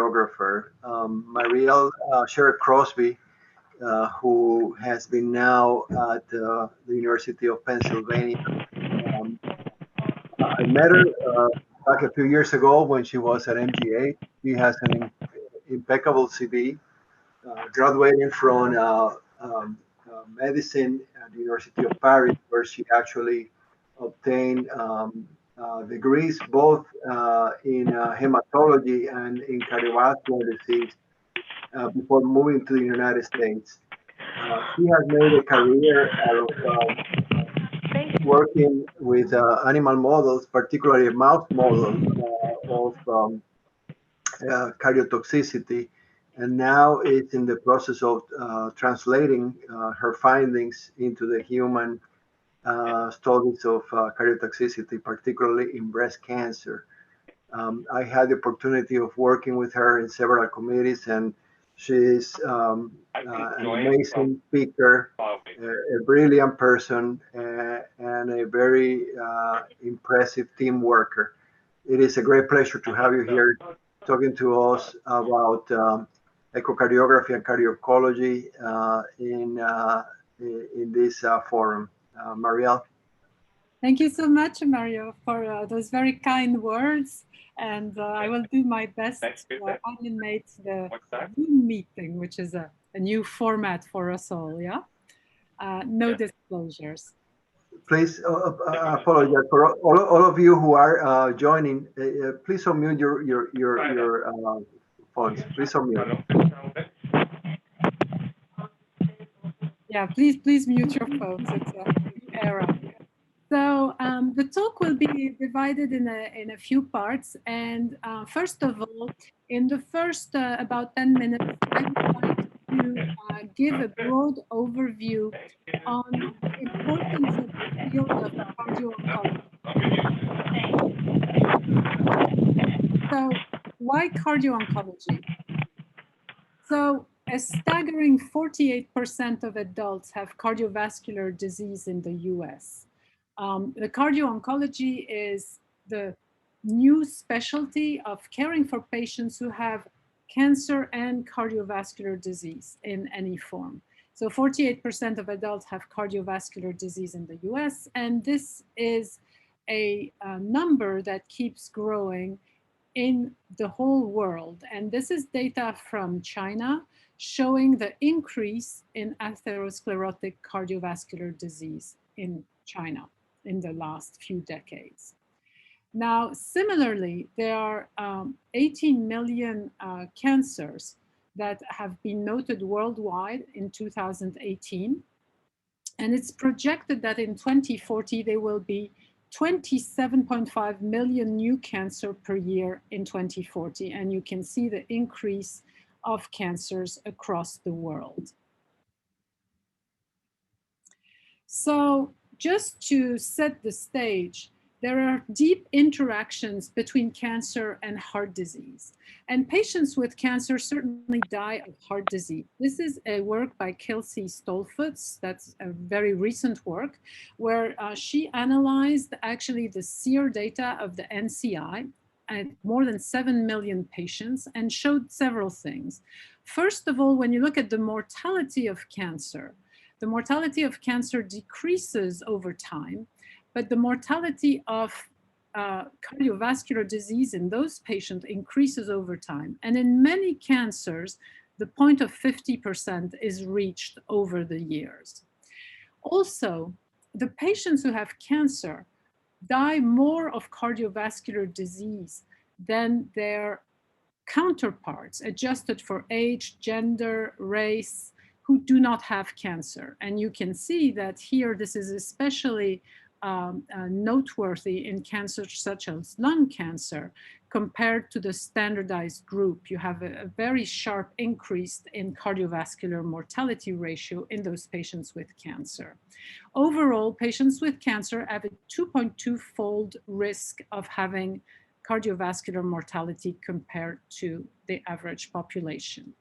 echocardiographer. Marielle Scherrer-Crosbie, who has been now at the University of Pennsylvania. I met her back a few years ago when she was at MGA. She has an impeccable CV, graduating from medicine at the University of Paris, where she actually obtained degrees both in hematology and in cardiovascular disease before moving to the United States. She has made a career out of working with animal models, particularly mouse models of cardiotoxicity, and now it's in the process of translating her findings into the human studies of cardiotoxicity, particularly in breast cancer. I had the opportunity of working with her in several committees, and she's an amazing speaker, a brilliant person, and a very impressive team worker. It is a great pleasure to have you here talking to us about echocardiography and cardio-oncology in this forum. Marielle. Thank you so much, Mario, for those very kind words. And I will do my best to animate the Zoom meeting, which is a new format for us all, yeah? No disclosures. Please apologize for all of you who are joining. Please unmute your phones. Please unmute. Yeah, please mute your phones. It's a new era. So the talk will be divided in a few parts. And first of all, in the first about 10 minutes, I would like to give a broad overview on the importance of the field of cardio-oncology. So why cardio-oncology? So a staggering 48% of adults have cardiovascular disease in the US. The cardio-oncology is the new specialty of caring for patients who have cancer and cardiovascular disease in any form. So 48% of adults have cardiovascular disease in the US, and this is a number that keeps growing in the whole world. And this is data from China showing the increase in atherosclerotic cardiovascular disease in China in the last few decades. Now, similarly, there are 18 million cancers that have been noted worldwide in 2018. And it's projected that in 2040, there will be 27.5 million new cancer per year in 2040. And you can see the increase of cancers across the world. So just to set the stage, there are deep interactions between cancer and heart disease. And patients with cancer certainly die of heart disease. This is a work by Kelsey Stolfutz, that's a very recent work, where she analyzed actually the SEER data of the NCI and more than 7 million patients and showed several things. First of all, when you look at the mortality of cancer, the mortality of cancer decreases over time, but the mortality of cardiovascular disease in those patients increases over time. And in many cancers, the point of 50% is reached over the years. Also, the patients who have cancer die more of cardiovascular disease than their counterparts adjusted for age, gender, race, who do not have cancer. And you can see that here, this is especially noteworthy in cancers such as lung cancer. Compared to the standardized group, you have a very sharp increase in cardiovascular mortality ratio in those patients with cancer. Overall, patients with cancer have a 2.2-fold risk of having cardiovascular mortality compared to the average population.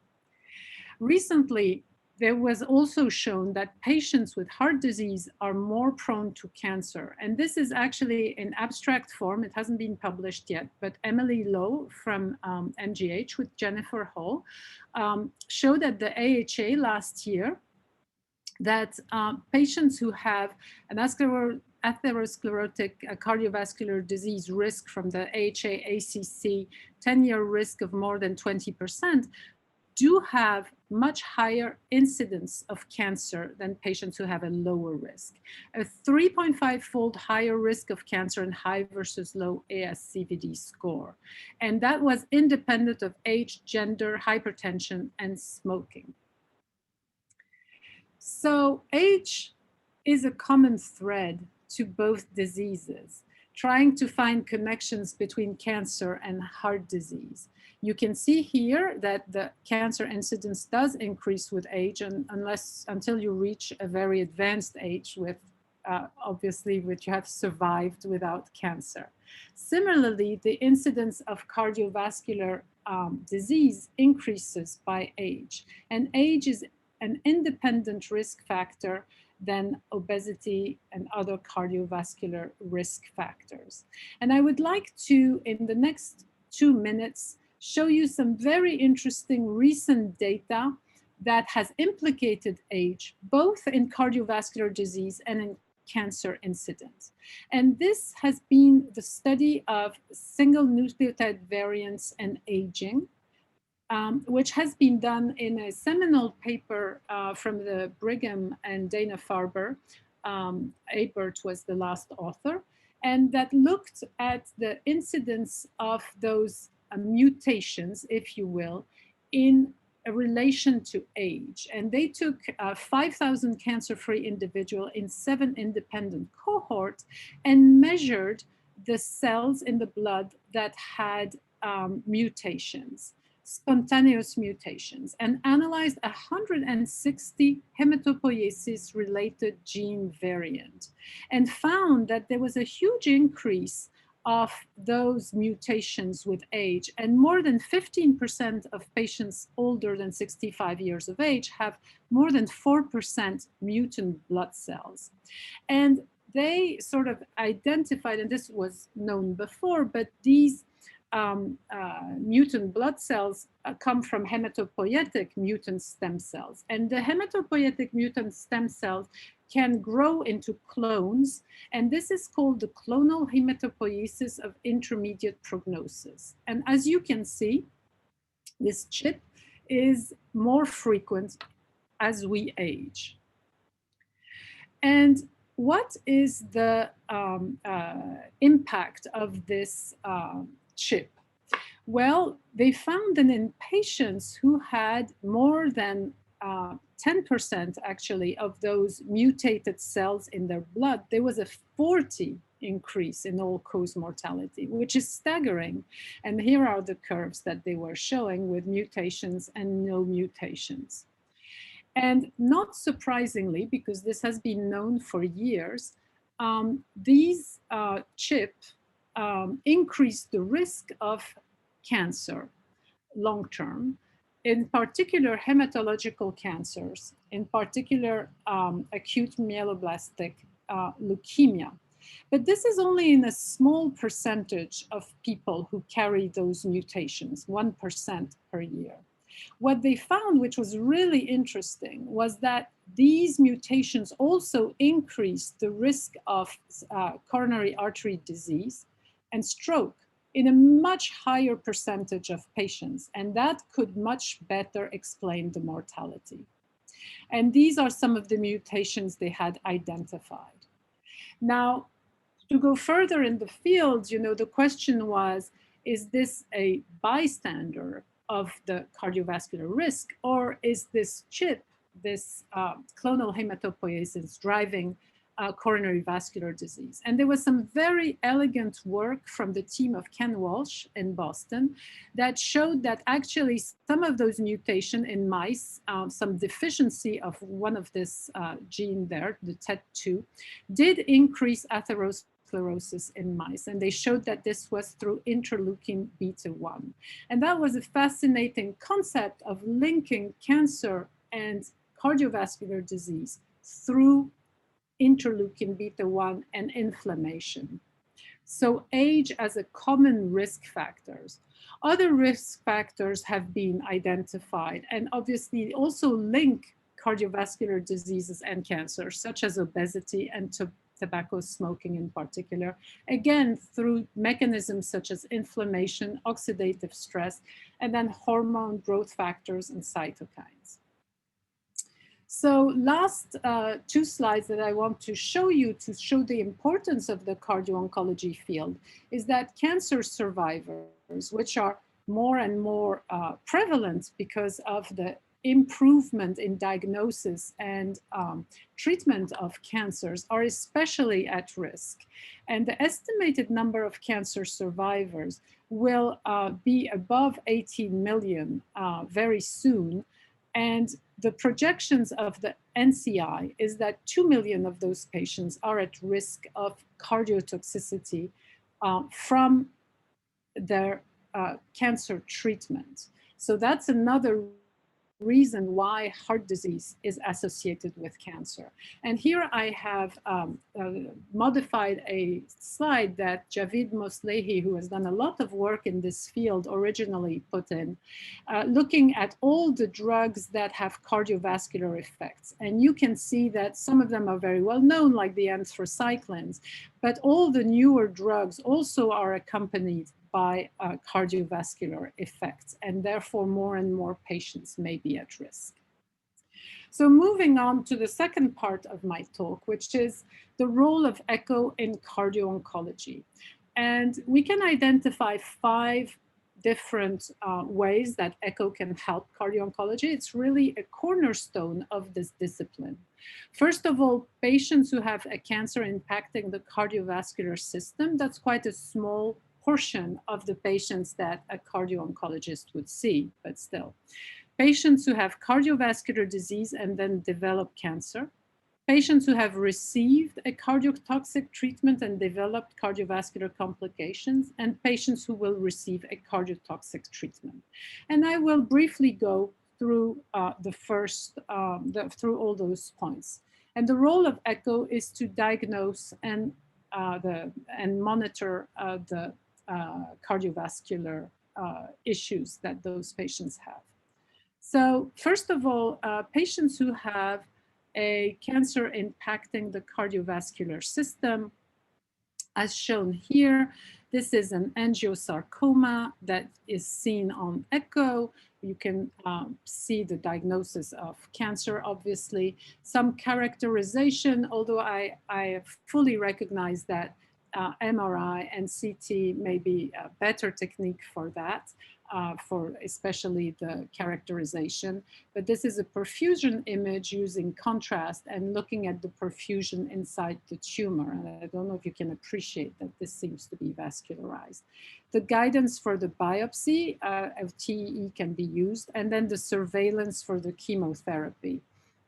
Recently, there was also shown that patients with heart disease are more prone to cancer. And this is actually in abstract form. It hasn't been published yet, but Emily Lowe from MGH with Jennifer Hall showed at the AHA last year that patients who have an atherosclerotic cardiovascular disease risk from the AHA-ACC 10-year risk of more than 20% do have much higher incidence of cancer than patients who have a lower risk. A 3.5-fold higher risk of cancer in high versus low EACVI score. And that was independent of age, gender, hypertension, and smoking. So age is a common thread to both diseases, trying to find connections between cancer and heart disease. You can see here that the cancer incidence does increase with age, and until you reach a very advanced age with obviously which you have survived without cancer. Similarly, the incidence of cardiovascular disease increases by age, and age is an independent risk factor than obesity and other cardiovascular risk factors. And I would like to, in the next 2 minutes, show you some very interesting recent data that has implicated age, both in cardiovascular disease and in cancer incidence. And this has been the study of single nucleotide variants and aging, which has been done in a seminal paper from the Brigham and Dana-Farber. Abert was the last author, and that looked at the incidence of those mutations, if you will, in relation to age. And they took 5,000 cancer-free individuals in 7 independent cohorts and measured the cells in the blood that had mutations, spontaneous mutations, and analyzed 160 hematopoiesis-related gene variant, and found that there was a huge increase of those mutations with age, and more than 15% of patients older than 65 years of age have more than 4% mutant blood cells. And they sort of identified, and this was known before, but these mutant blood cells come from hematopoietic mutant stem cells. And the hematopoietic mutant stem cells can grow into clones, and this is called the clonal hematopoiesis of intermediate prognosis. And as you can see, this chip is more frequent as we age. And what is the impact of this chip? Well, they found that in patients who had more than 10% actually of those mutated cells in their blood, there was a 40 increase in all-cause mortality, which is staggering. And here are the curves that they were showing with mutations and no mutations. And not surprisingly, because this has been known for years, these chips increase the risk of cancer long-term, in particular hematological cancers, in particular acute myeloblastic leukemia. But this is only in a small percentage of people who carry those mutations, 1% per year. What they found, which was really interesting, was that these mutations also increase the risk of coronary artery disease and stroke in a much higher percentage of patients, and that could much better explain the mortality. And these are some of the mutations they had identified. Now, to go further in the field, the question was, is this a bystander of the cardiovascular risk, or is this chip, this clonal hematopoiesis, driving coronary vascular disease? And there was some very elegant work from the team of Ken Walsh in Boston that showed that actually some of those mutations in mice, some deficiency of one of this gene there, the TET2, did increase atherosclerosis in mice. And they showed that this was through interleukin beta 1. And that was a fascinating concept of linking cancer and cardiovascular disease through interleukin beta 1 and inflammation. So age as a common risk factors. Other risk factors have been identified and obviously also link cardiovascular diseases and cancer, such as obesity and tobacco smoking in particular, again, through mechanisms such as inflammation, oxidative stress, and then hormone growth factors and cytokines. So last two slides that I want to show you to show the importance of the cardio-oncology field is that cancer survivors, which are more and more prevalent because of the improvement in diagnosis and treatment of cancers, are especially at risk. And the estimated number of cancer survivors will be above 18 million very soon. And the projections of the NCI is that 2 million of those patients are at risk of cardiotoxicity from their cancer treatment. So that's another reason why heart disease is associated with cancer. And here I have modified a slide that Javid Moslehi, who has done a lot of work in this field, originally put in, looking at all the drugs that have cardiovascular effects. And you can see that some of them are very well known, like the anthracyclines, but all the newer drugs also are accompanied by cardiovascular effects, and therefore more and more patients may be at risk. So moving on to the second part of my talk, which is the role of echo in cardio-oncology. And we can identify 5 different ways that echo can help cardio-oncology. It's really a cornerstone of this discipline. First of all, patients who have a cancer impacting the cardiovascular system, that's quite a small portion of the patients that a cardio-oncologist would see, but still. Patients who have cardiovascular disease and then develop cancer, patients who have received a cardiotoxic treatment and developed cardiovascular complications, and patients who will receive a cardiotoxic treatment. And I will briefly go through through all those points. And the role of echo is to diagnose and monitor the cardiovascular issues that those patients have. So first of all, patients who have a cancer impacting the cardiovascular system, as shown here, this is an angiosarcoma that is seen on echo. You can see the diagnosis of cancer, obviously. Some characterization, although I fully recognize that MRI and CT may be a better technique for that, for especially the characterization. But this is a perfusion image using contrast and looking at the perfusion inside the tumor. And I don't know if you can appreciate that this seems to be vascularized. The guidance for the biopsy of TEE can be used, and then the surveillance for the chemotherapy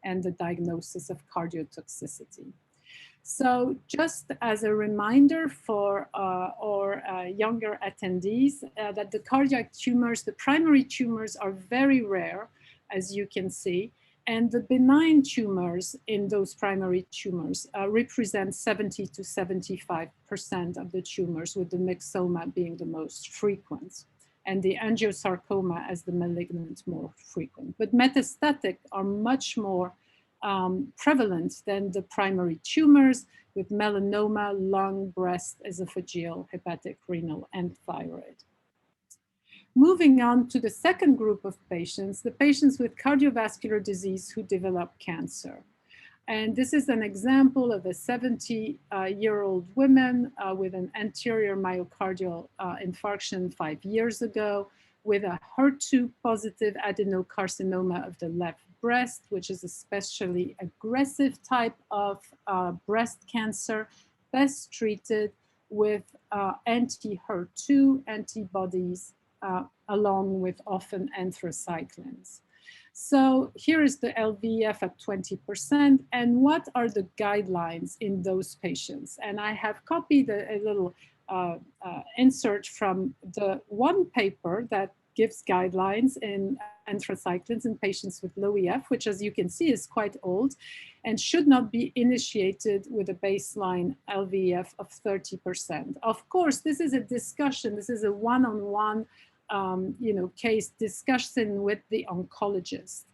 and the diagnosis of cardiotoxicity. So just as a reminder for younger attendees that the cardiac tumors, the primary tumors are very rare, as you can see, and the benign tumors in those primary tumors represent 70 to 75% of the tumors, with the myxoma being the most frequent, and the angiosarcoma as the malignant more frequent. But metastatic are much more prevalent than the primary tumors, with melanoma, lung, breast, esophageal, hepatic, renal, and thyroid. Moving on to the second group of patients, the patients with cardiovascular disease who develop cancer. And this is an example of a 70-year-old woman with an anterior myocardial infarction 5 years ago, with a HER2 positive adenocarcinoma of the left breast, which is especially aggressive type of breast cancer, best treated with anti-HER2 antibodies, along with often anthracyclines. So here is the LVEF at 20%, and what are the guidelines in those patients? And I have copied a little insert from the one paper that gives guidelines in anthracyclines in patients with low EF, which as you can see is quite old and should not be initiated with a baseline LVEF of 30%. Of course, this is a discussion, this is a one-on-one case discussion with the oncologist.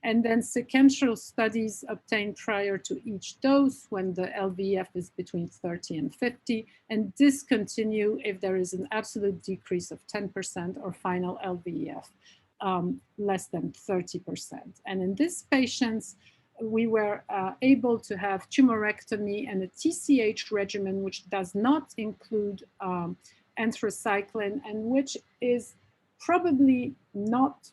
And then sequential studies obtained prior to each dose when the LVEF is between 30 and 50, and discontinue if there is an absolute decrease of 10% or final LVEF less than 30%. And in these patients, we were able to have tumorectomy and a TCH regimen, which does not include anthracycline, and which is probably not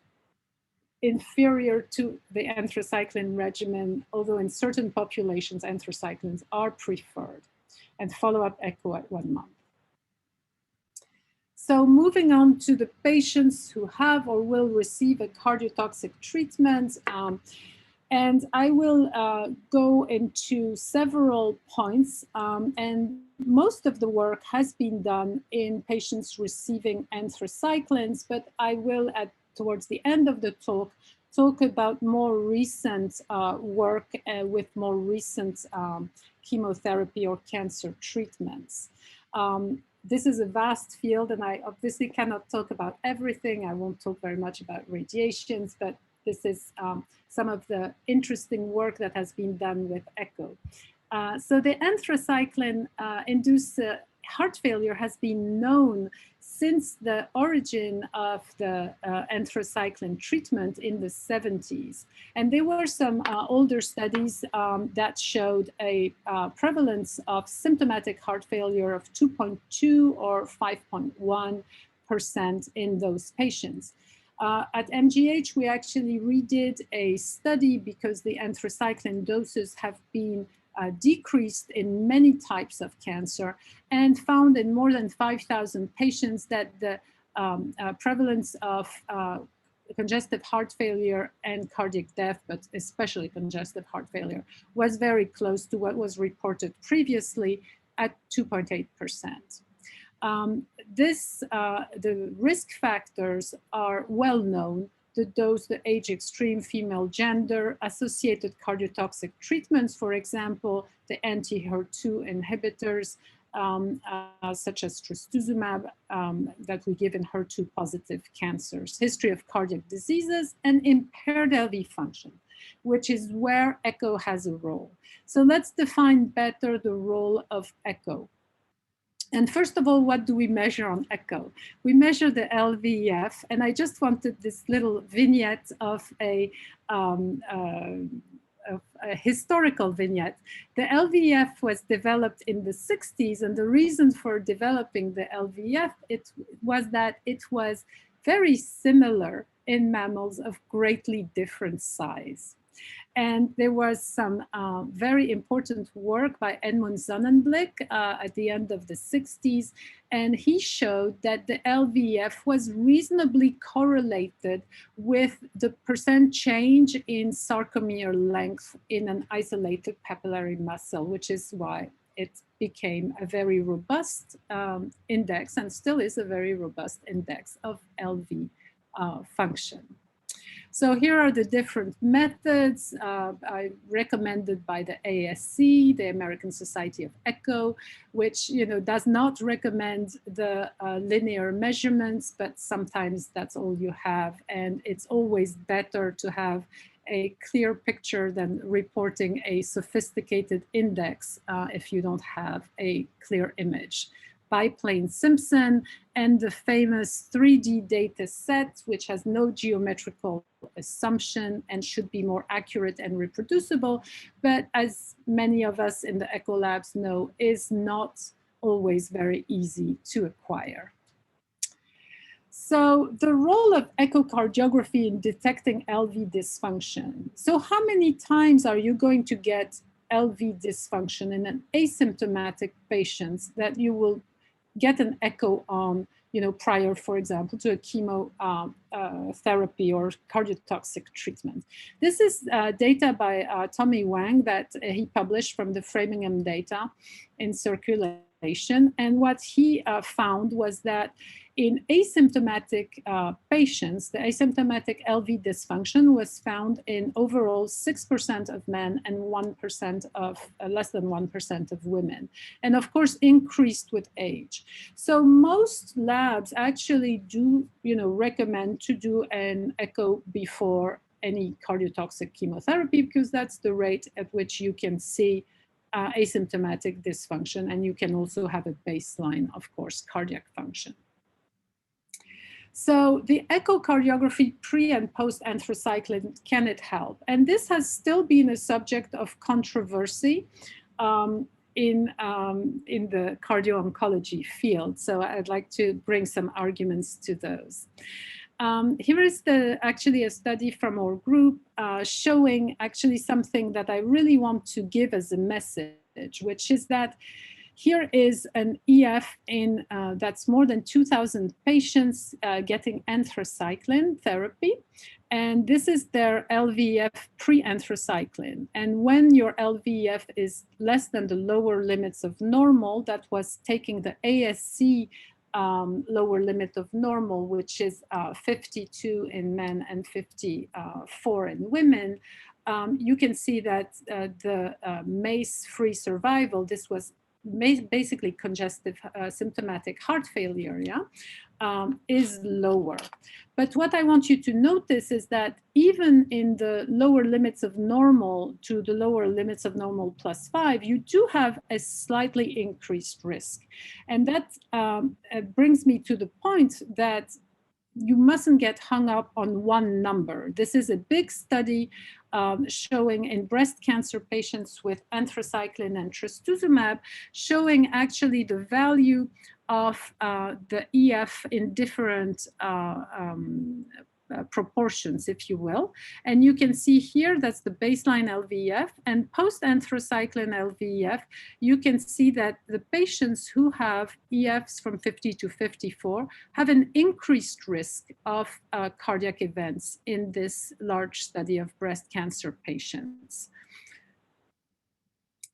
inferior to the anthracycline regimen, although in certain populations, anthracyclines are preferred, and follow-up echo at 1 month. So moving on to the patients who have or will receive a cardiotoxic treatment, and I will go into several points, and most of the work has been done in patients receiving anthracyclines, but I will, towards the end of the talk about more recent work with more recent chemotherapy or cancer treatments. This is a vast field, and I obviously cannot talk about everything. I won't talk very much about radiations, but this is some of the interesting work that has been done with ECHO. So the anthracycline-induced heart failure has been known since the origin of the anthracycline treatment in the 70s. And there were some older studies that showed a prevalence of symptomatic heart failure of 2.2 or 5.1% in those patients. At MGH, we actually redid a study because the anthracycline doses have been decreased in many types of cancer, and found in more than 5,000 patients that the prevalence of congestive heart failure and cardiac death, but especially congestive heart failure, was very close to what was reported previously at 2.8%. The risk factors are well known: the dose, the age, extreme, female, gender, associated cardiotoxic treatments, for example, the anti-HER2 inhibitors, such as trastuzumab, that we give in HER2 positive cancers, history of cardiac diseases, and impaired LV function, which is where ECHO has a role. So let's define better the role of ECHO. And first of all, what do we measure on ECHO? We measure the LVEF, and I just wanted this little vignette of a historical vignette. The LVEF was developed in the 60s, and the reason for developing the LVEF was that it was very similar in mammals of greatly different size. And there was some very important work by Edmund Sonnenblick at the end of the 60s, and he showed that the LVEF was reasonably correlated with the percent change in sarcomere length in an isolated papillary muscle, which is why it became a very robust index, and still is a very robust index of LV function. So here are the different methods recommended by the ASE, the American Society of Echo, which does not recommend the linear measurements, but sometimes that's all you have. And it's always better to have a clear picture than reporting a sophisticated index if you don't have a clear image. Biplane Simpson, and the famous 3D data set, which has no geometrical assumption and should be more accurate and reproducible, but as many of us in the Echo labs know, is not always very easy to acquire. So the role of echocardiography in detecting LV dysfunction. So how many times are you going to get LV dysfunction in an asymptomatic patient that you will get an echo on, prior, for example, to a chemotherapy or cardiotoxic treatment? This is data by Tommy Wang that he published from the Framingham data in Circulation. And what he found was that in asymptomatic patients, the asymptomatic LV dysfunction was found in overall 6% of men and 1% of, less than 1% of women. And of course, increased with age. So most labs actually do, recommend to do an echo before any cardiotoxic chemotherapy, because that's the rate at which you can see asymptomatic dysfunction, and you can also have a baseline, of course, cardiac function. So the echocardiography pre and post anthracycline, can it help? And this has still been a subject of controversy in the cardio-oncology field. So I'd like to bring some arguments to those. Here is actually a study from our group showing actually something that I really want to give as a message, which is that here is an EF in that's more than 2,000 patients getting anthracycline therapy. And this is their LVEF pre-anthracycline. And when your LVEF is less than the lower limits of normal, that was taking the ASE lower limit of normal, which is 52 in men and 54 in women, you can see that the MACE-free survival, this was basically congestive symptomatic heart failure, is lower. But what I want you to notice is that even in the lower limits of normal to the lower limits of normal +5, you do have a slightly increased risk. And that brings me to the point that you mustn't get hung up on one number. This is a big study showing in breast cancer patients with anthracycline and trastuzumab, showing actually the value of the EF in different proportions, if you will. And you can see here, that's the baseline LVEF, and post-anthracycline LVEF, you can see that the patients who have EFs from 50 to 54 have an increased risk of cardiac events in this large study of breast cancer patients.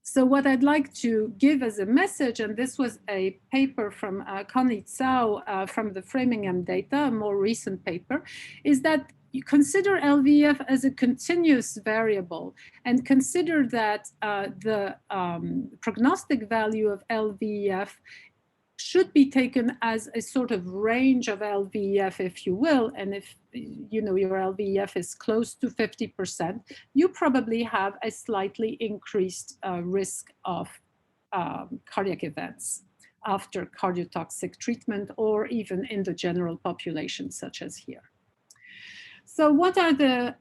So what I'd like to give as a message, and this was a paper from Connie Tsao from the Framingham data, a more recent paper, is that you consider LVEF as a continuous variable, and consider that the prognostic value of LVEF should be taken as a sort of range of LVEF, if you will. And if your LVEF is close to 50%, you probably have a slightly increased risk of cardiac events after cardiotoxic treatment, or even in the general population, such as here. So what are the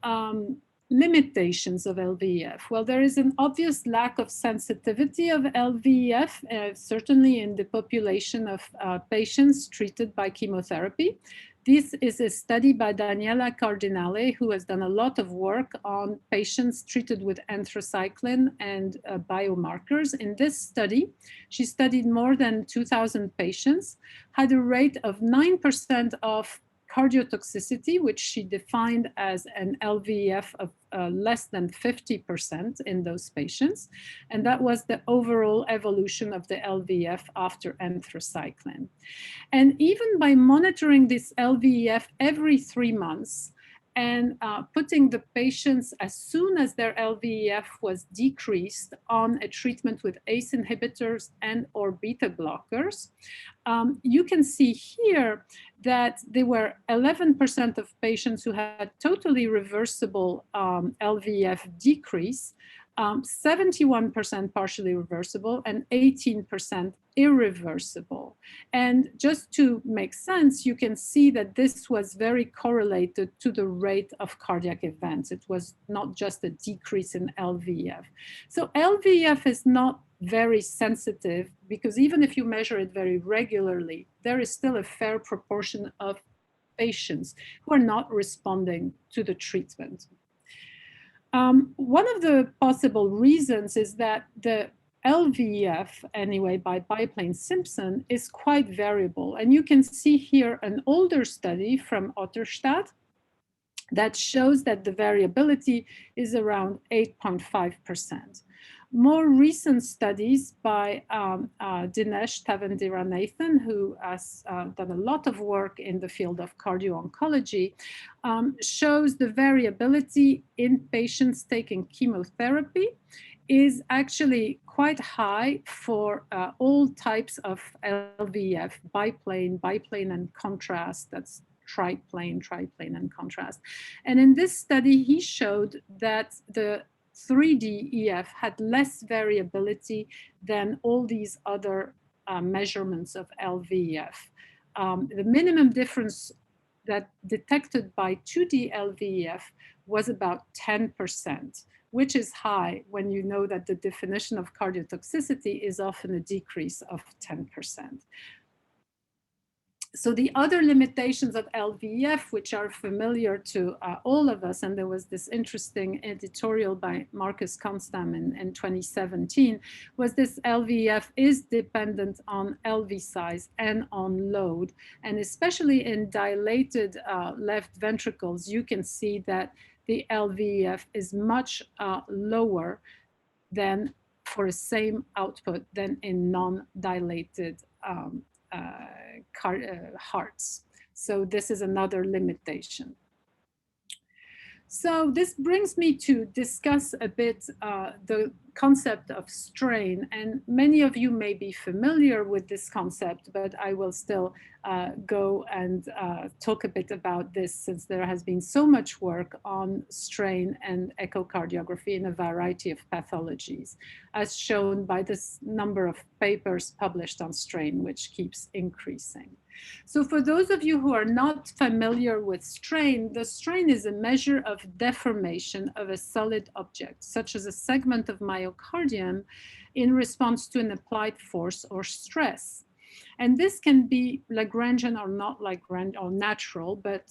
limitations of LVEF? Well, there is an obvious lack of sensitivity of LVEF, certainly in the population of patients treated by chemotherapy. This is a study by Daniela Cardinale, who has done a lot of work on patients treated with anthracycline and biomarkers. In this study, she studied more than 2,000 patients, had a rate of 9% of cardiotoxicity, which she defined as an LVEF of less than 50% in those patients. And that was the overall evolution of the LVEF after anthracycline. And even by monitoring this LVEF every 3 months, and putting the patients, as soon as their LVEF was decreased, on a treatment with ACE inhibitors and or beta blockers, you can see here that there were 11% of patients who had totally reversible LVEF decrease, 71% partially reversible, and 18% irreversible. And just to make sense, you can see that this was very correlated to the rate of cardiac events. It was not just a decrease in LVEF. So LVEF is not very sensitive, because even if you measure it very regularly, there is still a fair proportion of patients who are not responding to the treatment. One of the possible reasons is that the LVEF, anyway, by biplane Simpson, is quite variable. And you can see here an older study from Otterstadt that shows that the variability is around 8.5%. More recent studies by Dinesh Tavandiranathan, who has done a lot of work in the field of cardio-oncology, shows the variability in patients taking chemotherapy is actually quite high for all types of LVEF, biplane and contrast, that's triplane and contrast. And in this study, he showed that the 3D EF had less variability than all these other measurements of LVEF. The minimum difference that detected by 2D LVEF was about 10%, which is high when you know that the definition of cardiotoxicity is often a decrease of 10%. So the other limitations of LVEF, which are familiar to all of us, and there was this interesting editorial by Marcus Konstam in 2017, was this LVEF is dependent on LV size and on load. And especially in dilated left ventricles, you can see that the LVEF is much lower than for the same output than in non-dilated hearts. So this is another limitation. So this brings me to discuss a bit the concept of strain. And many of you may be familiar with this concept, but I will still go and talk a bit about this since there has been so much work on strain and echocardiography in a variety of pathologies, as shown by this number of papers published on strain, which keeps increasing. So for those of you who are not familiar with strain, the strain is a measure of deformation of a solid object, such as a segment of myocardium, in response to an applied force or stress. And this can be Lagrangian or not Lagrangian or natural, but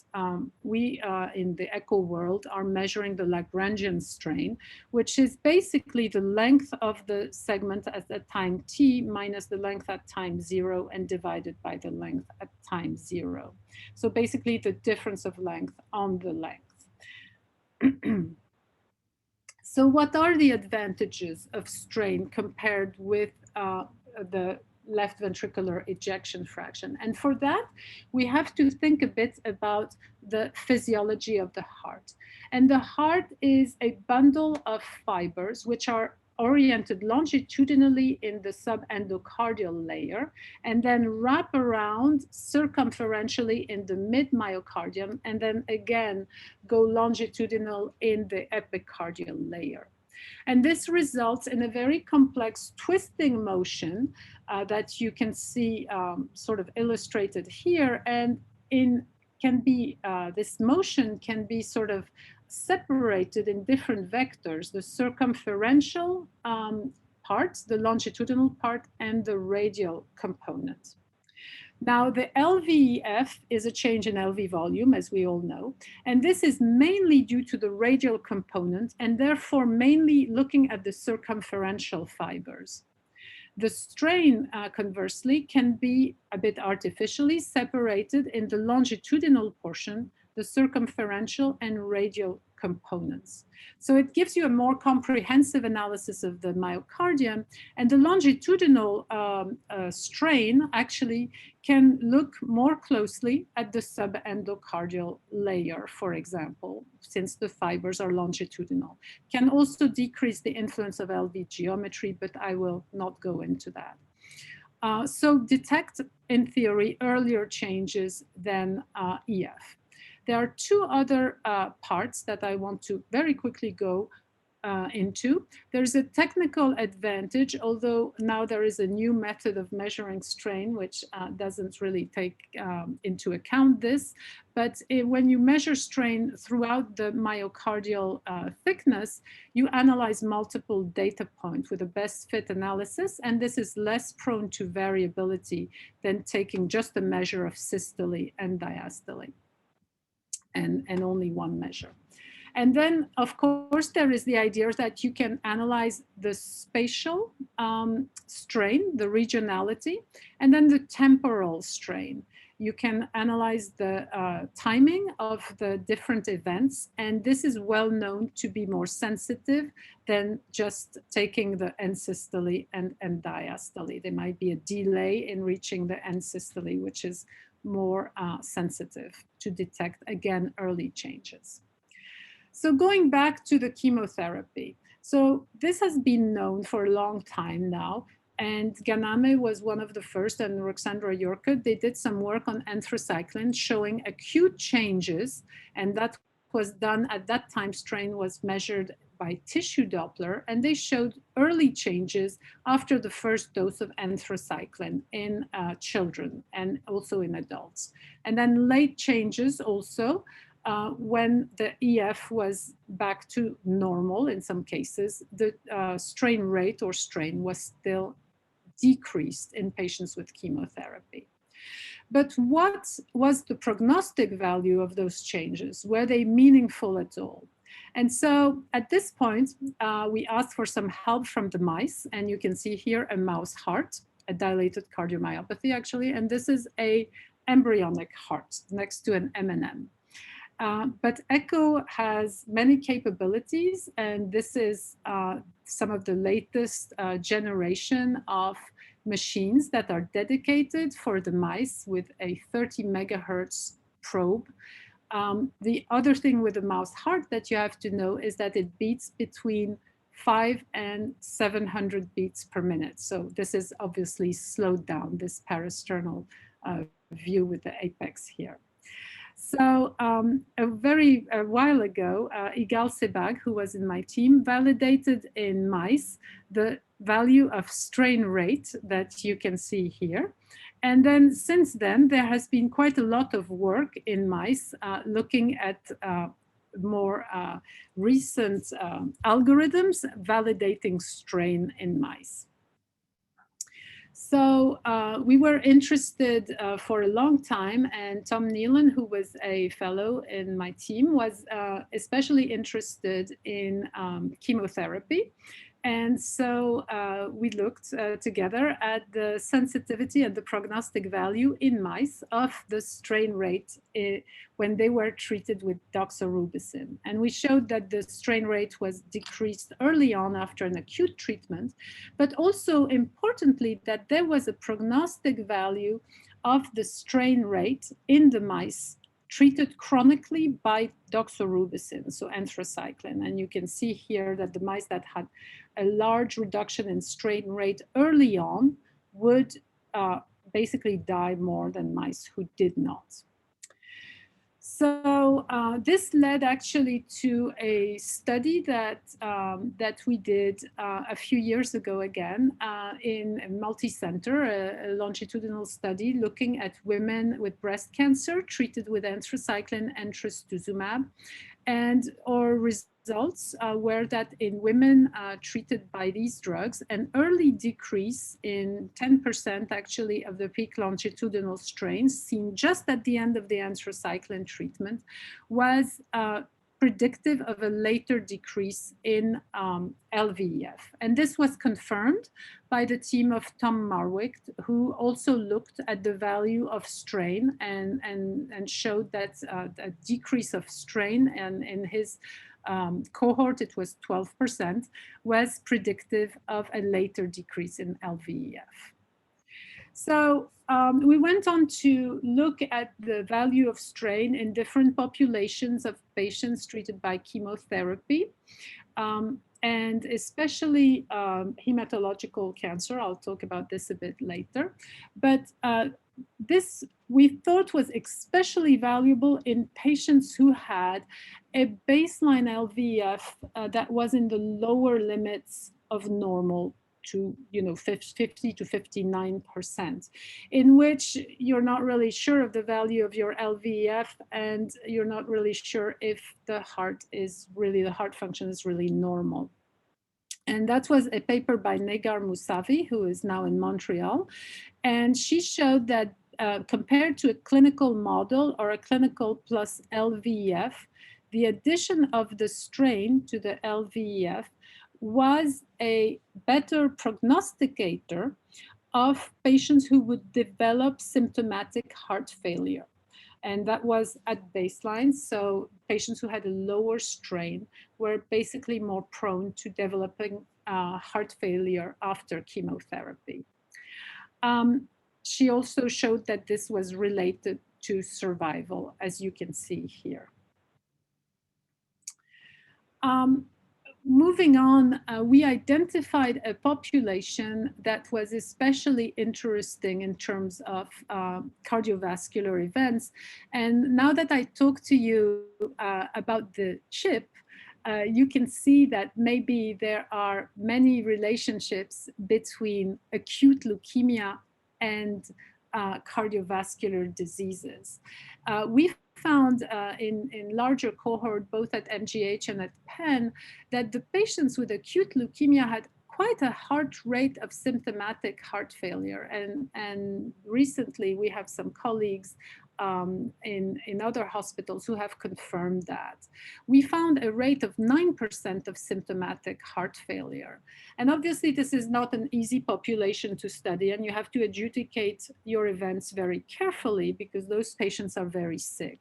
we in the echo world are measuring the Lagrangian strain, which is basically the length of the segment at time t minus the length at time 0 and divided by the length at time 0. So basically the difference of length on the length. So what are the advantages of strain compared with the left ventricular ejection fraction? And for that, we have to think a bit about the physiology of the heart. And the heart is a bundle of fibers which are oriented longitudinally in the subendocardial layer and then wrap around circumferentially in the mid-myocardium and then again go longitudinal in the epicardial layer. And this results in a very complex twisting motion that you can see sort of illustrated here. And this motion can be sort of separated in different vectors, the circumferential part, the longitudinal part, and the radial component. Now, the LVEF is a change in LV volume, as we all know, and this is mainly due to the radial component and therefore mainly looking at the circumferential fibers. The strain, conversely, can be a bit artificially separated in the longitudinal portion, the circumferential and radial components. So it gives you a more comprehensive analysis of the myocardium, and the longitudinal strain actually can look more closely at the subendocardial layer, for example, since the fibers are longitudinal. Can also decrease the influence of LV geometry, but I will not go into that. So detect, in theory, earlier changes than EF. There are two other parts that I want to very quickly go into. There's a technical advantage, although now there is a new method of measuring strain, which doesn't really take into account this. But when you measure strain throughout the myocardial thickness, you analyze multiple data points with a best fit analysis, and this is less prone to variability than taking just a measure of systole and diastole. And only one measure. And then, of course, there is the idea that you can analyze the spatial strain, the regionality, and then the temporal strain. you can analyze the timing of the different events, and this is well known to be more sensitive than just taking the end systole and diastole. There might be a delay in reaching the end systole, which is more sensitive to detect, again, early changes. So going back to the chemotherapy. So this has been known for a long time now, and Ganame was one of the first, and Ruxandra Yorka, they did some work on anthracyclines showing acute changes, and that was done at that time. Strain was measured by tissue Doppler, and they showed early changes after the first dose of anthracycline in children and also in adults. And then late changes also when the EF was back to normal in some cases, the strain rate or strain was still decreased in patients with chemotherapy. But what was the prognostic value of those changes? Were they meaningful at all? And so at this point, we asked for some help from the mice, and you can see here a mouse heart, a dilated cardiomyopathy actually, and this is a embryonic heart next to an M&M. But ECHO has many capabilities, and this is some of the latest generation of machines that are dedicated for the mice with a 30 megahertz probe. The other thing with the mouse heart that you have to know is that it beats between 500 and 700 beats per minute. So this is obviously slowed down, this parasternal view with the apex here. So a while ago, Igal Sebag, who was in my team, validated in mice the value of strain rate that you can see here. And then since then, there has been quite a lot of work in mice looking at more recent algorithms validating strain in mice. So we were interested for a long time, and Tom Nealon, who was a fellow in my team, was especially interested in chemotherapy. And so we looked together at the sensitivity and the prognostic value in mice of the strain rate when they were treated with doxorubicin. And we showed that the strain rate was decreased early on after an acute treatment, but also importantly that there was a prognostic value of the strain rate in the mice treated chronically by doxorubicin, so anthracycline. And you can see here that the mice that had a large reduction in strain rate early on would basically die more than mice who did not. So this led actually to a study that, that we did a few years ago again in a multi-center, a longitudinal study looking at women with breast cancer treated with anthracycline and trastuzumab. And our results were that in women treated by these drugs, an early decrease in 10% actually of the peak longitudinal strains seen just at the end of the anthracycline treatment was predictive of a later decrease in LVEF. And this was confirmed by the team of Tom Marwick, who also looked at the value of strain and showed that a decrease of strain, and in his cohort, it was 12%, was predictive of a later decrease in LVEF. So we went on to look at the value of strain in different populations of patients treated by chemotherapy, and especially hematological cancer. I'll talk about this a bit later. But this we thought was especially valuable in patients who had a baseline LVEF that was in the lower limits of normal to 50 to 59%, in which you're not really sure of the value of your LVEF, and you're not really sure if the heart function is really normal. And that was a paper by Negar Moussavi, who is now in Montreal. And she showed that compared to a clinical model or a clinical plus LVEF, the addition of the strain to the LVEF was a better prognosticator of patients who would develop symptomatic heart failure. And that was at baseline. So patients who had a lower strain were basically more prone to developing heart failure after chemotherapy. She also showed that this was related to survival, as you can see here. Moving on, we identified a population that was especially interesting in terms of cardiovascular events. And now that I talked to you about the chip, you can see that maybe there are many relationships between acute leukemia and cardiovascular diseases. We found in larger cohort, both at MGH and at Penn, that the patients with acute leukemia had quite a heart rate of symptomatic heart failure. And recently we have some colleagues in other hospitals who have confirmed that. We found a rate of 9% of symptomatic heart failure. And obviously this is not an easy population to study, and you have to adjudicate your events very carefully because those patients are very sick.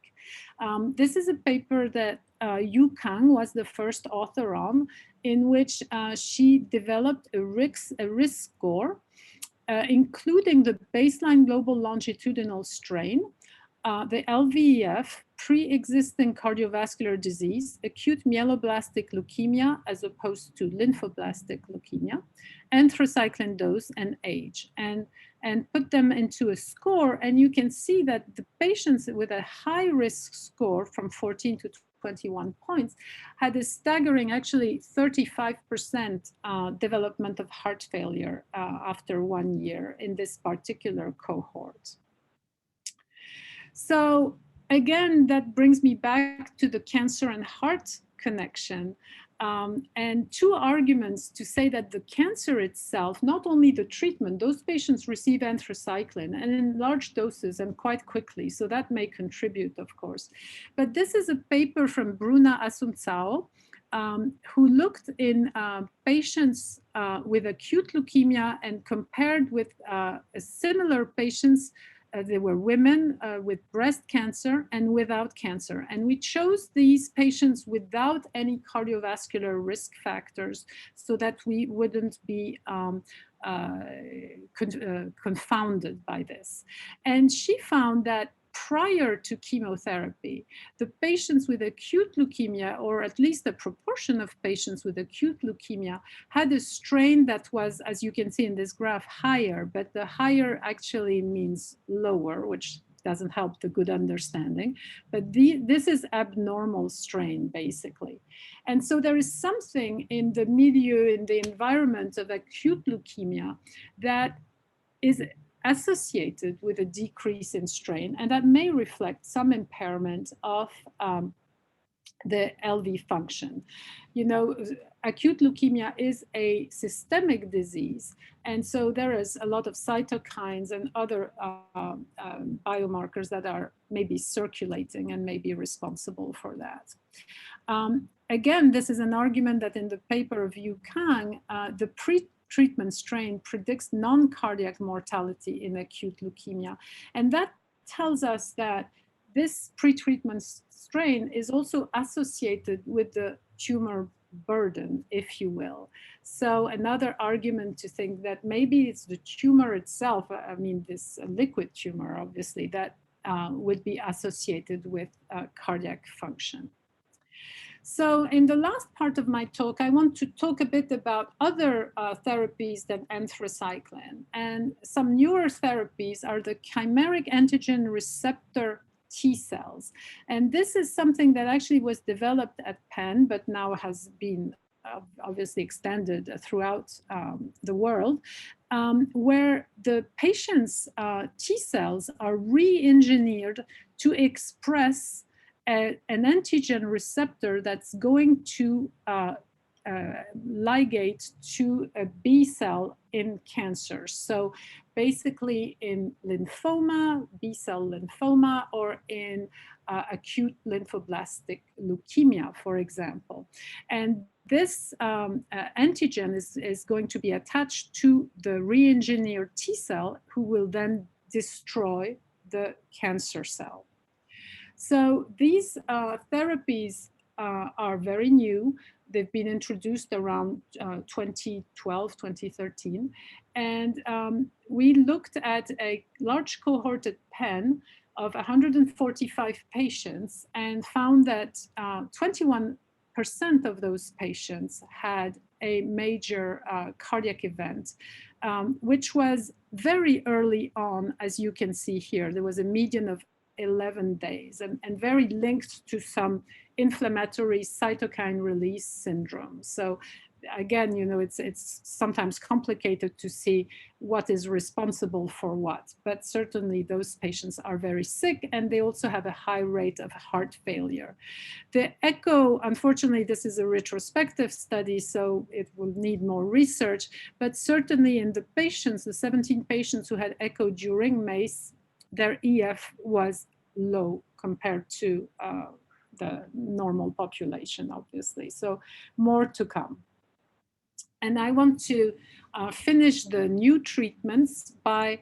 This is a paper that Yu Kang was the first author on, in which she developed a risk score, including the baseline global longitudinal strain, the LVEF, pre-existing cardiovascular disease, acute myeloblastic leukemia as opposed to lymphoblastic leukemia, anthracycline dose, and age, and put them into a score. And you can see that the patients with a high risk score from 14 to 21 points had a staggering, actually 35% development of heart failure after 1 year in this particular cohort. So again, that brings me back to the cancer and heart connection. And two arguments to say that the cancer itself, not only the treatment, those patients receive anthracycline and in large doses and quite quickly. So that may contribute, of course. But this is a paper from Bruna Assunção, who looked in patients with acute leukemia and compared with similar patients. They were women with breast cancer and without cancer. And we chose these patients without any cardiovascular risk factors so that we wouldn't be confounded by this. And she found that prior to chemotherapy, the patients with acute leukemia, or at least a proportion of patients with acute leukemia, had a strain that was, as you can see in this graph, higher, but the higher actually means lower, which doesn't help the good understanding. But this is abnormal strain, basically. And so there is something in the milieu, in the environment of acute leukemia that is associated with a decrease in strain, and that may reflect some impairment of the LV function. You know, acute leukemia is a systemic disease, and so there is a lot of cytokines and other biomarkers that are maybe circulating and may be responsible for that. Again, this is an argument that in the paper of Yu Kang, the treatment strain predicts non-cardiac mortality in acute leukemia. And that tells us that this pre-treatment strain is also associated with the tumor burden, if you will. So another argument to think that maybe it's the tumor itself, I mean, this liquid tumor, obviously, that would be associated with cardiac function. So in the last part of my talk, I want to talk a bit about other therapies than anthracycline. And some newer therapies are the chimeric antigen receptor T cells. And this is something that actually was developed at Penn, but now has been obviously extended throughout the world, where the patient's T cells are re-engineered to express an antigen receptor that's going to ligate to a B cell in cancer. So basically in lymphoma, B cell lymphoma, or in acute lymphoblastic leukemia, for example. And this antigen is going to be attached to the re-engineered T cell, who will then destroy the cancer cell. So these therapies are very new. They've been introduced around 2012, 2013. And we looked at a large cohorted Penn of 145 patients and found that 21% of those patients had a major cardiac event, which was very early on, as you can see here. There was a median of 11 days and very linked to some inflammatory cytokine release syndrome. So again, you know, it's sometimes complicated to see what is responsible for what, but certainly those patients are very sick and they also have a high rate of heart failure. The echo, unfortunately, this is a retrospective study, so it will need more research, but certainly in the patients, the 17 patients who had echo during MACE, their EF was low compared to the normal population, obviously. So more to come. And I want to finish the new treatments by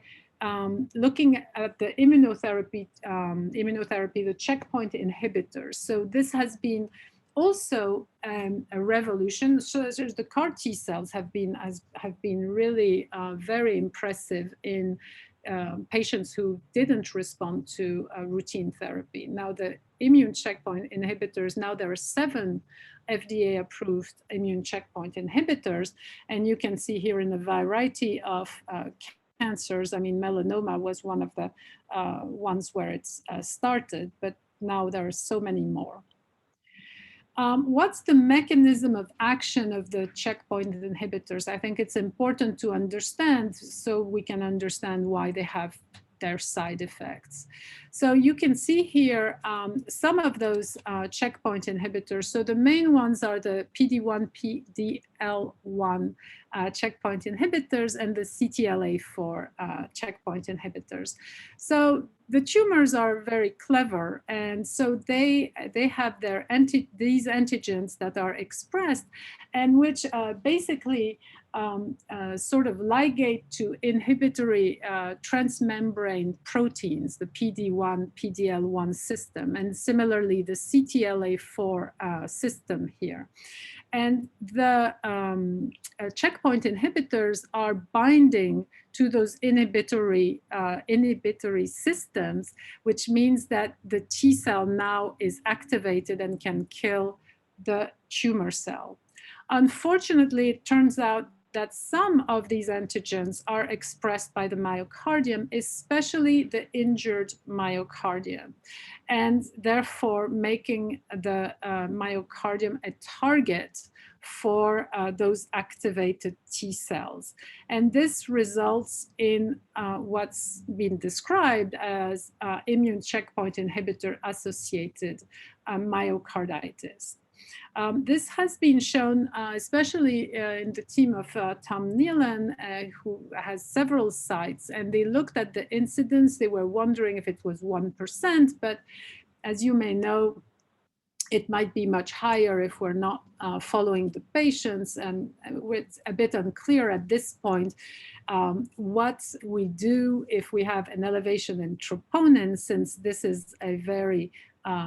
looking at the immunotherapy, the checkpoint inhibitors. So this has been also a revolution. So the CAR T cells have been really very impressive in patients who didn't respond to routine therapy. Now the immune checkpoint inhibitors, now there are 7 FDA-approved immune checkpoint inhibitors, and you can see here in a variety of cancers. I mean, melanoma was one of the ones where it's started, but now there are so many more. What's the mechanism of action of the checkpoint inhibitors? I think it's important to understand so we can understand why they have their side effects. So you can see here some of those checkpoint inhibitors. So the main ones are the PD-1, PD-L1 checkpoint inhibitors and the CTLA-4 checkpoint inhibitors. So the tumors are very clever, and so they have these antigens that are expressed and which basically sort of ligate to inhibitory transmembrane proteins, the PD-1, PD-L1 system, and similarly the CTLA-4 system here. And the checkpoint inhibitors are binding to those inhibitory systems, which means that the T cell now is activated and can kill the tumor cell. Unfortunately, it turns out that some of these antigens are expressed by the myocardium, especially the injured myocardium, and therefore making the myocardium a target for those activated T cells. And this results in what's been described as immune checkpoint inhibitor associated myocarditis. This has been shown, especially in the team of Tom Nealon, who has several sites, and they looked at the incidence. They were wondering if it was 1%, but as you may know, it might be much higher if we're not following the patients, and it's a bit unclear at this point what we do if we have an elevation in troponin, since this is a very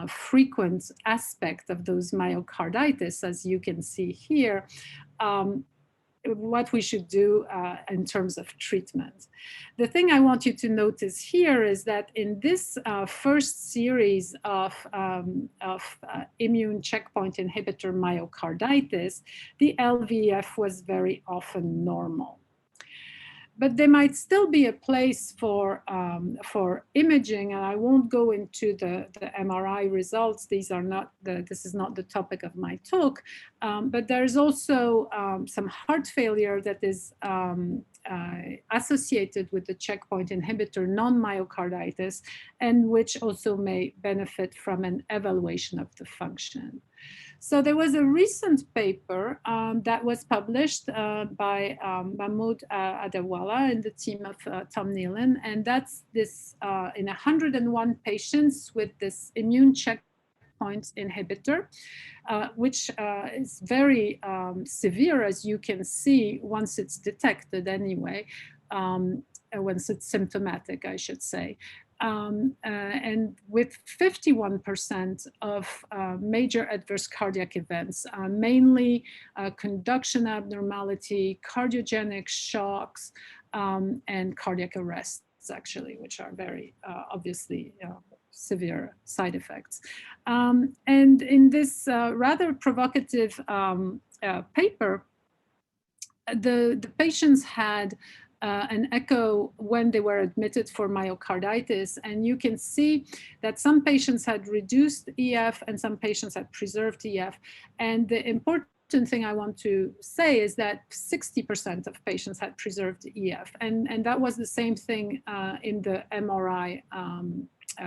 frequent aspect of those myocarditis, as you can see here, what we should do in terms of treatment. The thing I want you to notice here is that in this first series of immune checkpoint inhibitor myocarditis, the LVEF was very often normal. But there might still be a place for imaging, and I won't go into the MRI results. These are not this is not the topic of my talk, but there's also some heart failure that is associated with the checkpoint inhibitor non-myocarditis, and which also may benefit from an evaluation of the function. So there was a recent paper that was published by Mahmoud Adewala and the team of Tom Nealon, and that's this in 101 patients with this immune checkpoint checkpoint inhibitor, which is very severe, as you can see, once it's detected anyway, once it's symptomatic, I should say. And with 51% of major adverse cardiac events, mainly conduction abnormality, cardiogenic shocks, and cardiac arrests, actually, which are very obviously severe side effects. And in this rather provocative paper, the patients had an echo when they were admitted for myocarditis, and you can see that some patients had reduced EF and some patients had preserved EF. And the important thing I want to say is that 60% of patients had preserved EF, and that was the same thing in the MRI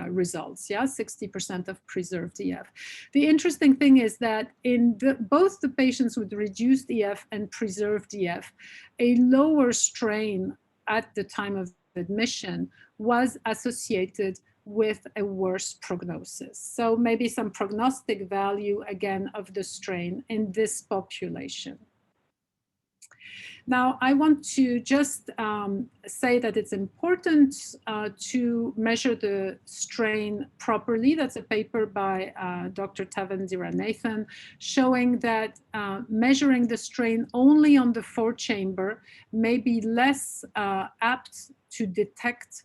results, 60% of preserved EF. The interesting thing is that in both the patients with reduced EF and preserved EF, a lower strain at the time of admission was associated with a worse prognosis. So maybe some prognostic value, again, of the strain in this population. Now, I want to just say that it's important to measure the strain properly. That's a paper by Dr. Tavandiranathan showing that measuring the strain only on the four-chamber may be less apt to detect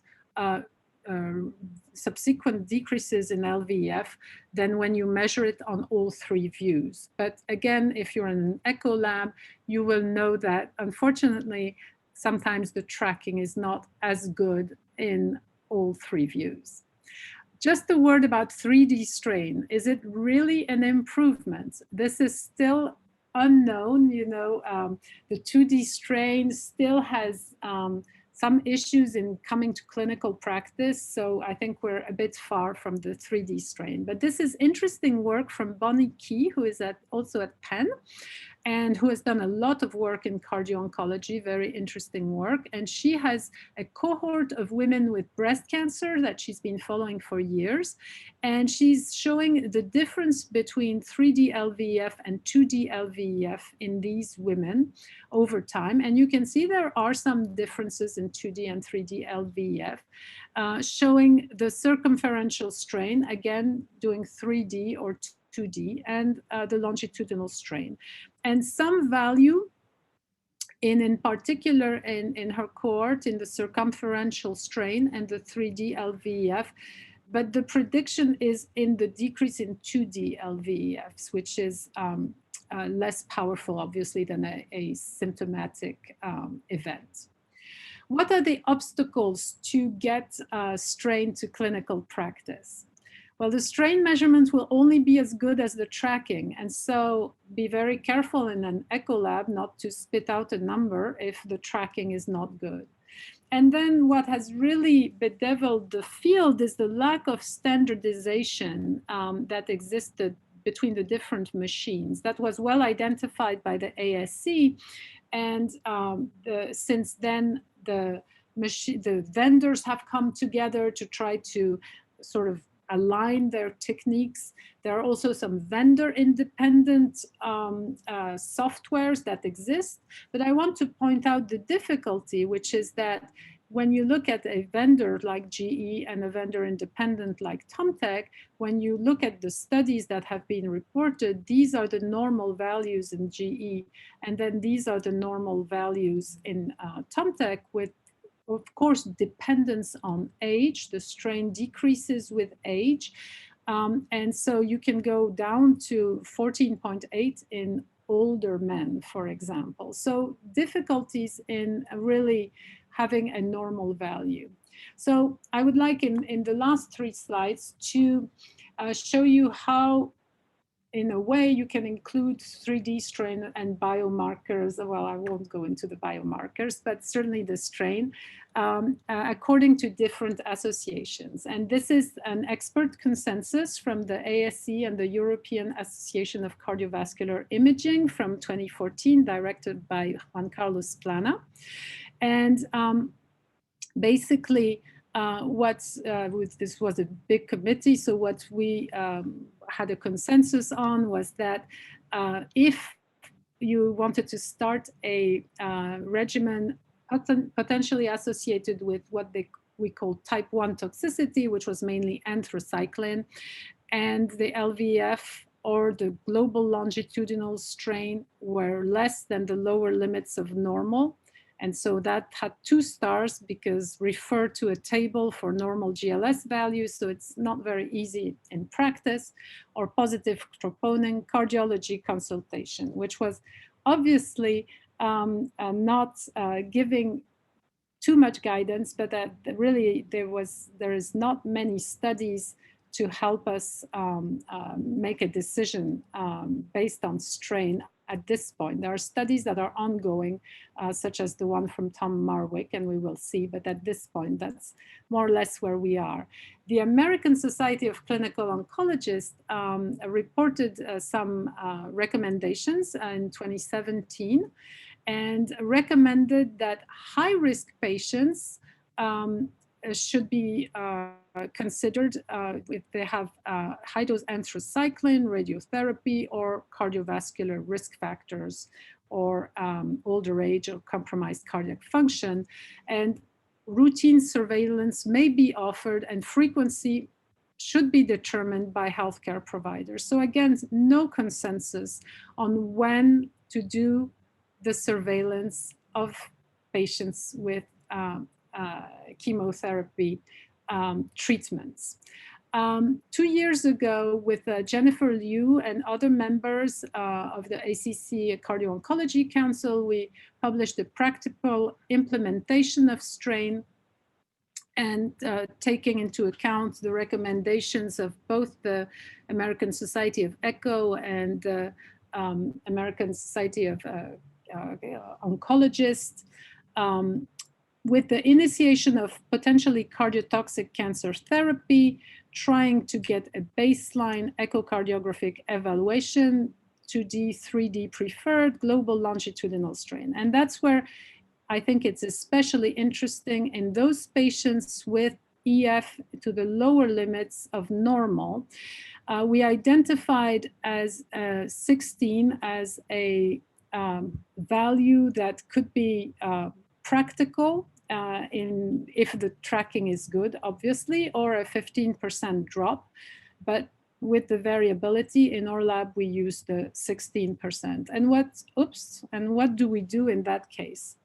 subsequent decreases in LVEF than when you measure it on all three views. But again, if you're in an echo lab, you will know that unfortunately, sometimes the tracking is not as good in all three views. Just a word about 3D strain. Is it really an improvement? This is still unknown. You know, the 2D strain still has some issues in coming to clinical practice. So I think we're a bit far from the 3D strain. But this is interesting work from Bonnie Key, who is also at Penn, and who has done a lot of work in cardio-oncology, very interesting work. And she has a cohort of women with breast cancer that she's been following for years. And she's showing the difference between 3D LVEF and 2D LVEF in these women over time. And you can see there are some differences in 2D and 3D LVEF, showing the circumferential strain, again, doing 3D or 2D, and the longitudinal strain. And some value in particular in her cohort in the circumferential strain and the 3D LVEF, but the prediction is in the decrease in 2D LVEFs, which is less powerful, obviously, than a symptomatic event. What are the obstacles to get strain to clinical practice? Well, the strain measurement will only be as good as the tracking. And so be very careful in an echo lab not to spit out a number if the tracking is not good. And then what has really bedeviled the field is the lack of standardization that existed between the different machines. That was well identified by the ASE. And since then, the vendors have come together to try to sort of align their techniques. There are also some vendor-independent softwares that exist, but I want to point out the difficulty, which is that when you look at a vendor like GE and a vendor-independent like TomTec, when you look at the studies that have been reported, these are the normal values in GE, and then these are the normal values in TomTec with, of course, dependence on age. The strain decreases with age. And so you can go down to 14.8 in older men, for example. So difficulties in really having a normal value. So I would like in the last 3 slides to show you how, in a way, you can include 3D strain and biomarkers. Well, I won't go into the biomarkers, but certainly the strain, according to different associations. And this is an expert consensus from the ASE and the European Association of Cardiovascular Imaging from 2014, directed by Juan Carlos Plana. And basically, this was a big committee. So what we had a consensus on was that if you wanted to start a regimen potentially associated with what we call type 1 toxicity, which was mainly anthracycline, and the LVEF or the global longitudinal strain were less than the lower limits of normal. And so that had 2 stars because refer to a table for normal GLS values, so it's not very easy in practice, or positive troponin cardiology consultation, which was obviously not giving too much guidance, but that really there is not many studies to help us make a decision based on strain at this point. There are studies that are ongoing, such as the one from Tom Marwick, and we will see, but at this point, that's more or less where we are. The American Society of Clinical Oncologists reported some recommendations in 2017 and recommended that high-risk patients should be considered if they have high-dose anthracycline, radiotherapy, or cardiovascular risk factors, or older age or compromised cardiac function. And routine surveillance may be offered, and frequency should be determined by healthcare providers. So again, no consensus on when to do the surveillance of patients with chemotherapy treatments. 2 years ago, with Jennifer Liu and other members of the ACC Cardio-Oncology Council, we published a practical implementation of strain, and taking into account the recommendations of both the American Society of Echo and the American Society of Oncologists, with the initiation of potentially cardiotoxic cancer therapy, trying to get a baseline echocardiographic evaluation, 2D, 3D preferred, global longitudinal strain. And that's where I think it's especially interesting in those patients with EF to the lower limits of normal. We identified as 16 as a value that could be practical if the tracking is good, obviously, or a 15% drop. But with the variability in our lab, we use the 16%. And what do we do in that case?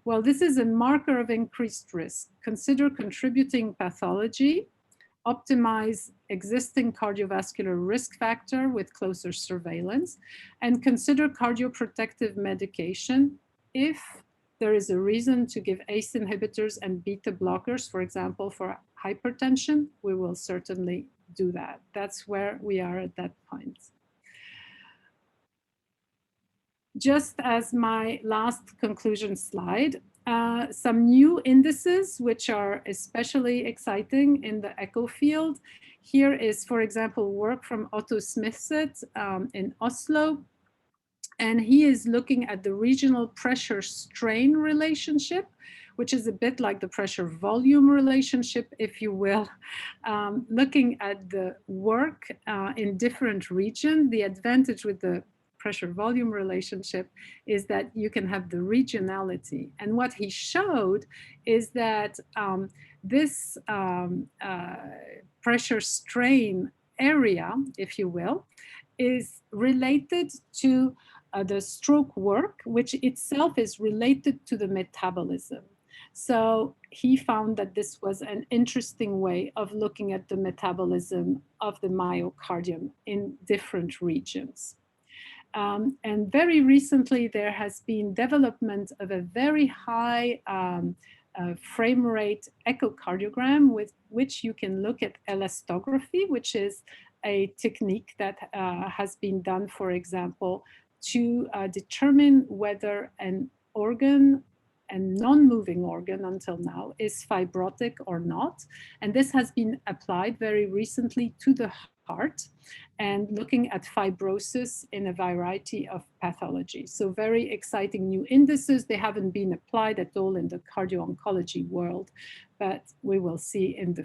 Well, this is a marker of increased risk. Consider contributing pathology, optimize existing cardiovascular risk factor with closer surveillance, and consider cardioprotective medication if there is a reason to give ACE inhibitors and beta blockers, for example, for hypertension. We will certainly do that. That's where we are at that point. Just as my last conclusion slide, some new indices which are especially exciting in the echo field. Here is, for example, work from Otto Smithset in Oslo. And he is looking at the regional pressure-strain relationship, which is a bit like the pressure-volume relationship, if you will, looking at the work in different regions. The advantage with the pressure-volume relationship is that you can have the regionality. And what he showed is that this pressure-strain area, if you will, is related to the stroke work, which itself is related to the metabolism. So he found that this was an interesting way of looking at the metabolism of the myocardium in different regions. And very recently, there has been development of a very high frame rate echocardiogram with which you can look at elastography, which is a technique that has been done, for example, to determine whether an organ, a non-moving organ until now, is fibrotic or not. And this has been applied very recently to the heart and looking at fibrosis in a variety of pathologies. So very exciting new indices. They haven't been applied at all in the cardio-oncology world, but we will see in the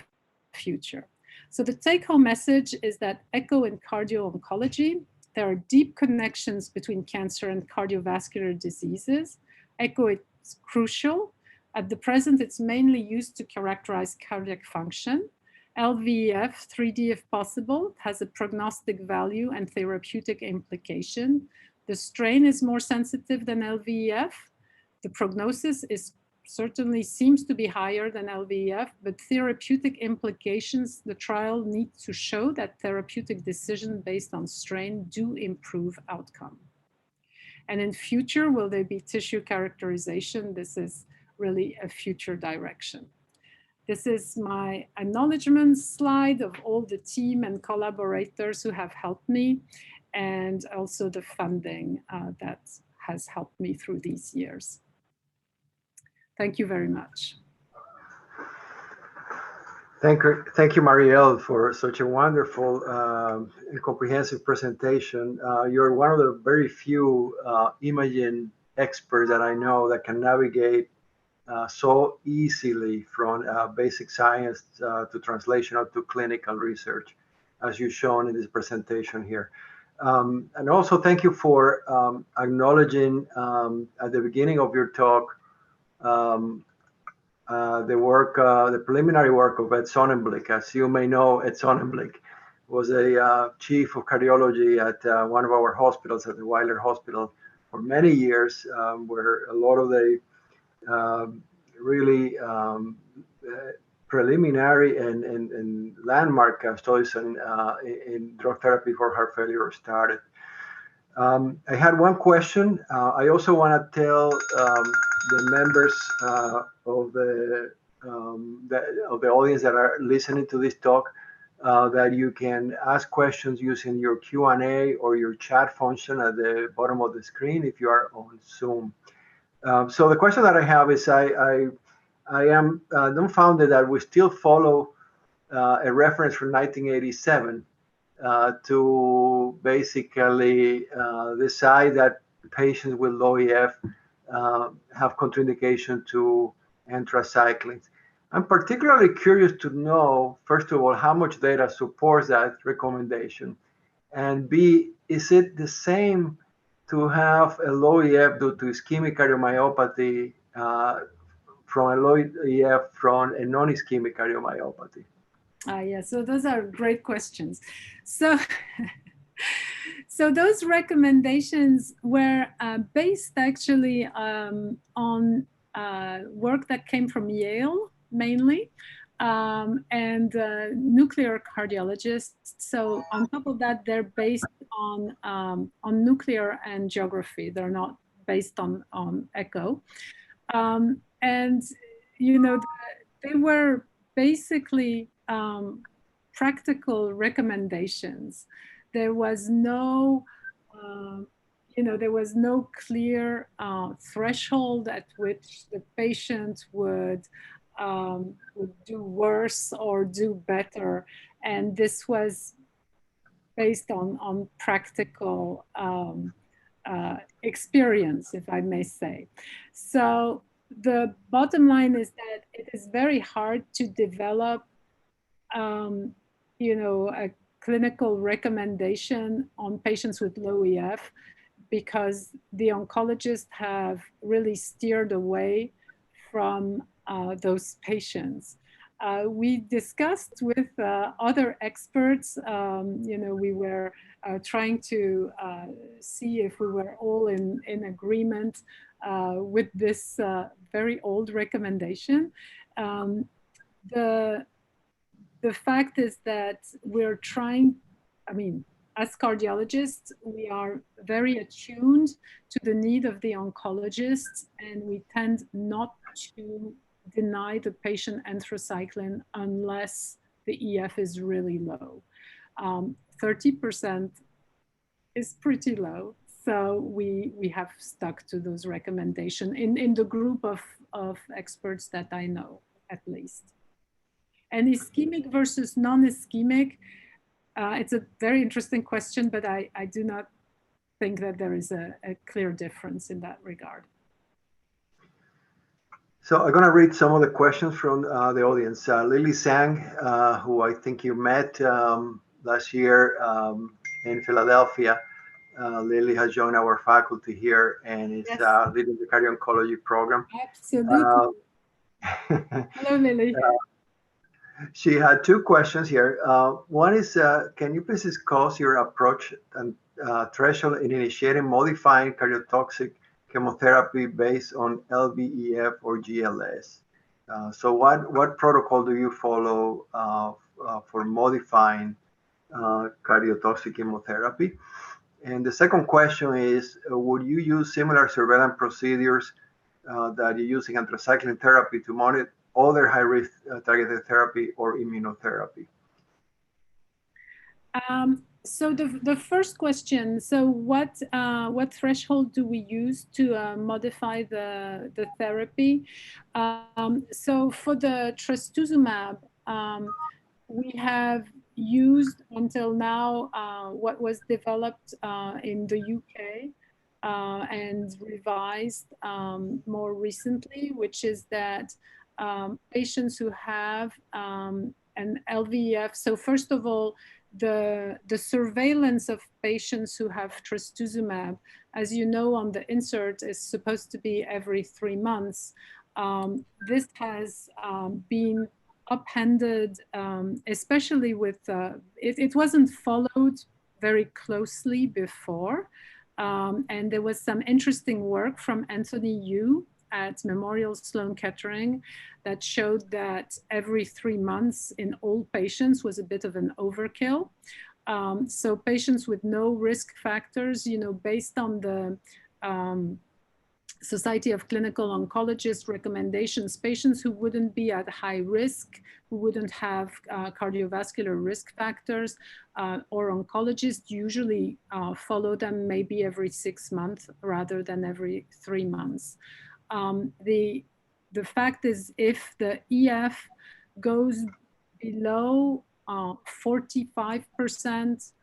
future. So the take-home message is that echo and cardio-oncology, there are deep connections between cancer and cardiovascular diseases. Echo is crucial. At the present, it's mainly used to characterize cardiac function. LVEF, 3D if possible, has a prognostic value and therapeutic implication. The strain is more sensitive than LVEF. The prognosis certainly seems to be higher than LVEF, but therapeutic implications, the trial needs to show that therapeutic decisions based on strain do improve outcome. And in future, will there be tissue characterization? This is really a future direction. This is my acknowledgement slide of all the team and collaborators who have helped me, and also the funding that has helped me through these years. Thank you very much. Thank you, Marielle, for such a wonderful and comprehensive presentation. You're one of the very few imaging experts that I know that can navigate so easily from basic science to translational to clinical research, as you've shown in this presentation here. And also thank you for acknowledging at the beginning of your talk the preliminary work of Ed Sonnenblick. As you may know, Ed Sonnenblick was a chief of cardiology at one of our hospitals, at the Weiler Hospital, for many years, where a lot of the really preliminary and landmark studies in drug therapy for heart failure started. I had one question. I also want to tell the members of the audience that are listening to this talk that you can ask questions using your Q&A or your chat function at the bottom of the screen if you are on Zoom. So the question that I have is, I am dumbfounded that we still follow a reference from 1987 to basically decide that patients with low EF have contraindication to anthracyclines. I'm particularly curious to know, first of all, how much data supports that recommendation, and B, is it the same to have a low EF due to ischemic cardiomyopathy from a low EF from a non-ischemic cardiomyopathy? Yeah, so those are great questions. So, so those recommendations were based actually on work that came from Yale mainly, and nuclear cardiologists. So on top of that, they're based on nuclear angiography. They're not based on echo. And, you know, they were basically practical recommendations. There was no, there was no clear threshold at which the patient would do worse or do better. And this was based on practical experience, if I may say. So the bottom line is that it is very hard to develop, a clinical recommendation on patients with low EF, because the oncologists have really steered away from those patients. We discussed with other experts, we were trying to see if we were all in agreement with this very old recommendation. The fact is that we're trying, as cardiologists, we are very attuned to the need of the oncologists, and we tend not to deny the patient anthracycline unless the EF is really low. 30% is pretty low, so we have stuck to those recommendations in the group of experts that I know, at least. And ischemic versus non-ischemic, it's a very interesting question, but I do not think that there is a clear difference in that regard. So I'm going to read some of the questions from the audience. Lily Sang, who I think you met last year in Philadelphia. Lily has joined our faculty here and is Yes, leading the cardio-oncology program. absolutely. Hello, Lily. She had two questions here. One is, can you please discuss your approach and threshold in initiating modifying cardiotoxic chemotherapy based on LVEF or GLS? So what protocol do you follow for modifying cardiotoxic chemotherapy? And the second question is, would you use similar surveillance procedures that you use in anthracycline therapy to monitor other high-risk targeted therapy or immunotherapy? So the first question, so what threshold do we use to modify the therapy? So for the trastuzumab, we have used until now what was developed in the UK and revised more recently, which is that patients who have an LVEF, so first of all, the surveillance of patients who have trastuzumab, as you know, on the insert is supposed to be every 3 months. This has been upended, especially with, it wasn't followed very closely before. And there was some interesting work from Anthony Yu at Memorial Sloan Kettering that showed that every 3 months in all patients was a bit of an overkill. So patients with no risk factors, you know, based on the Society of Clinical Oncologists recommendations, patients who wouldn't be at high risk, who wouldn't have cardiovascular risk factors, or oncologists usually follow them maybe every 6 months rather than every 3 months. The fact is, if the EF goes below 45%,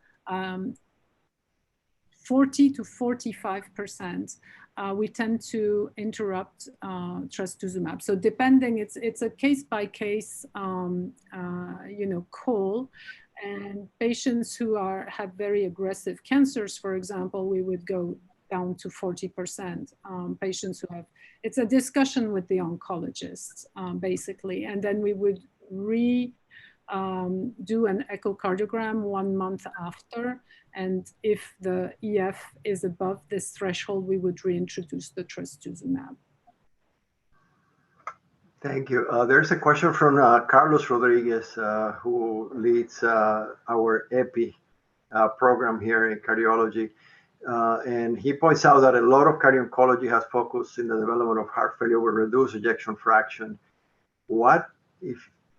40 to 45%, we tend to interrupt trastuzumab. So depending, it's a case by case, you know, call. And patients who have very aggressive cancers, for example, we would go down to 40%. Patients who have, it's a discussion with the oncologists, basically. And then we would do an echocardiogram 1 month after. And if the EF is above this threshold, we would reintroduce the trastuzumab. Thank you. There's a question from Carlos Rodriguez, who leads our EPI program here in cardiology. And he points out that a lot of cardio-oncology has focused in the development of heart failure with reduced ejection fraction. What, if